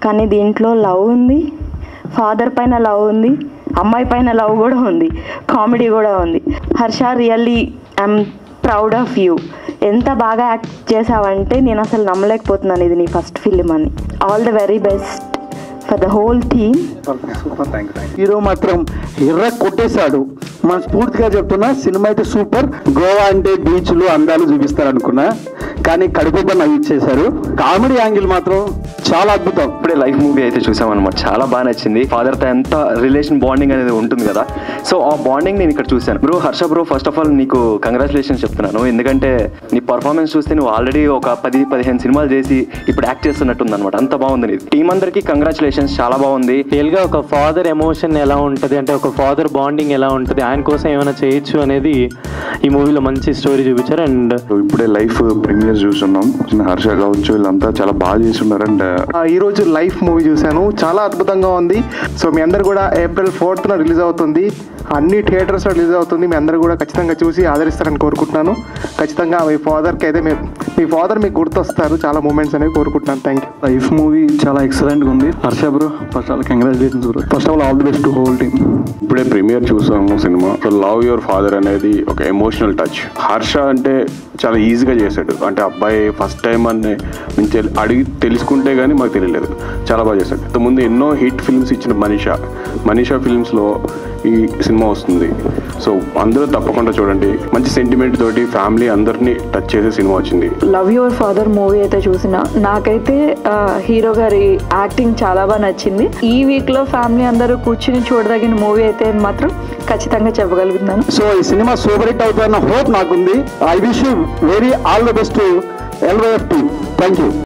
కానీ దీంట్లో లవ్ ఉంది, ఫాదర్ పైన లవ్ ఉంది, అమ్మాయి పైన లవ్ కూడా ఉంది, కామెడీ కూడా ఉంది. Harsha, really I'm proud of you. ఎంత బాగా యాక్ట్ చేసావంటే నేను అసలు నమ్మలేకపోతున్నాను ఇది నీ ఫస్ట్ ఫిలిం అని. All the very best for the whole team. Hero మాత్రం ఎర్ర కొట్టేశాడు. మన స్ఫూర్తిగా చెప్తున్నా, సినిమా అయితే సూపర్. గోవా అంటే బీచ్లు అందాలు చూపిస్తారు అనుకున్నా, కానీ కడుపు నవ్విచ్చేశారు. కామెడీ యాంగిల్ మాత్రం చాలా అద్భుతం. ఇప్పుడే లైఫ్ మూవీ అయితే చూసామన్నమాట, చాలా బాగా నచ్చింది. ఫాదర్తో ఎంత రిలేషన్ బాండింగ్ అనేది ఉంటుంది కదా, సో ఆ బాండింగ్ నేను ఇక్కడ చూశాను. Bro Harsha bro, first of all నీకు కంగ్రాచులేషన్స్ చెప్తున్నాను. ఎందుకంటే నీ పర్ఫార్మెన్స్ చూస్తే నువ్వు ఆల్రెడీ ఒక 10-15 సినిమాలు చేసి ఇప్పుడు యాక్ట్ చేస్తున్నట్టుంది అనమాట. అంత బాగుంది నీది. టీం అందరికీ కంగ్రాచులేషన్స్, చాలా బాగుంది. రియల్గా ఒక ఫాదర్ ఎమోషన్ ఎలా ఉంటుంది అంటే, ఒక ఫాదర్ బాండింగ్ ఎలా ఉంటుంది, ఆయన కోసం ఏమైనా చేయొచ్చు అనేది ఈ మూవీలో మంచి స్టోరీ చూపించారు. అండ్ ఇప్పుడే లైఫ్ ప్రీమియర్ చూస్తున్నాం. హర్ష కావచ్చు, వీళ్ళంతా చాలా బాగా చేస్తున్నారు. అండ్ ఈరోజు లైఫ్ మూవీ చూశాను, చాలా అద్భుతంగా ఉంది. సో మీ అందరు కూడా April 4th రిలీజ్ అవుతుంది, అన్ని థియేటర్స్లో రిలీజ్ అవుతుంది. మీ అందరూ కూడా ఖచ్చితంగా చూసి ఆదరిస్తారని కోరుకుంటున్నాను. ఖచ్చితంగా మీ ఫాదర్కి అయితే మీ ఫాదర్ మీకు గుర్తొస్తారు, చాలా మూమెంట్స్ అనేవి కోరుకుంటున్నాను. Thank you. లైఫ్ మూవీ చాలా ఎక్సలెంట్గా ఉంది. Harsha bro, first all congratulations bro. First of all the best to whole team. ఇప్పుడే ప్రీమియర్ చూసాము cinema. So love your father అనేది ఒక ఎమోషనల్ టచ్. హర్ష అంటే చాలా ఈజీగా చేశాడు. అంటే అబ్బాయి ఫస్ట్ టైం అని మేము అడిగి తెలుసుకుంటే కానీ మాకు తెలియలేదు, చాలా బాగా చేశాడు. ఇంతకుముందు ఎన్నో హిట్ ఫిల్మ్స్ ఇచ్చిన మనీషా ఫిల్మ్స్లో ఈ సినిమా వస్తుంది. సో అందరూ తప్పకుండా చూడండి. మంచి సెంటిమెంట్ తోటి ఫ్యామిలీ అందరినీ టచ్ చేసే సినిమా వచ్చింది. లవ్ యువర్ ఫాదర్ మూవీ అయితే చూసిన నాకైతే హీరో గారి యాక్టింగ్ చాలా బాగా నచ్చింది. ఈ వీక్లో ఫ్యామిలీ అందరూ కూర్చుని చూడదగిన మూవీ అయితే మాత్రం ఖచ్చితంగా చెప్పగలుగుతున్నాను. సో ఈ సినిమా సూపర్ హిట్ అవుతారన్న హోప్ నాకుంది. I wish you very all the best LYF team. Thank you.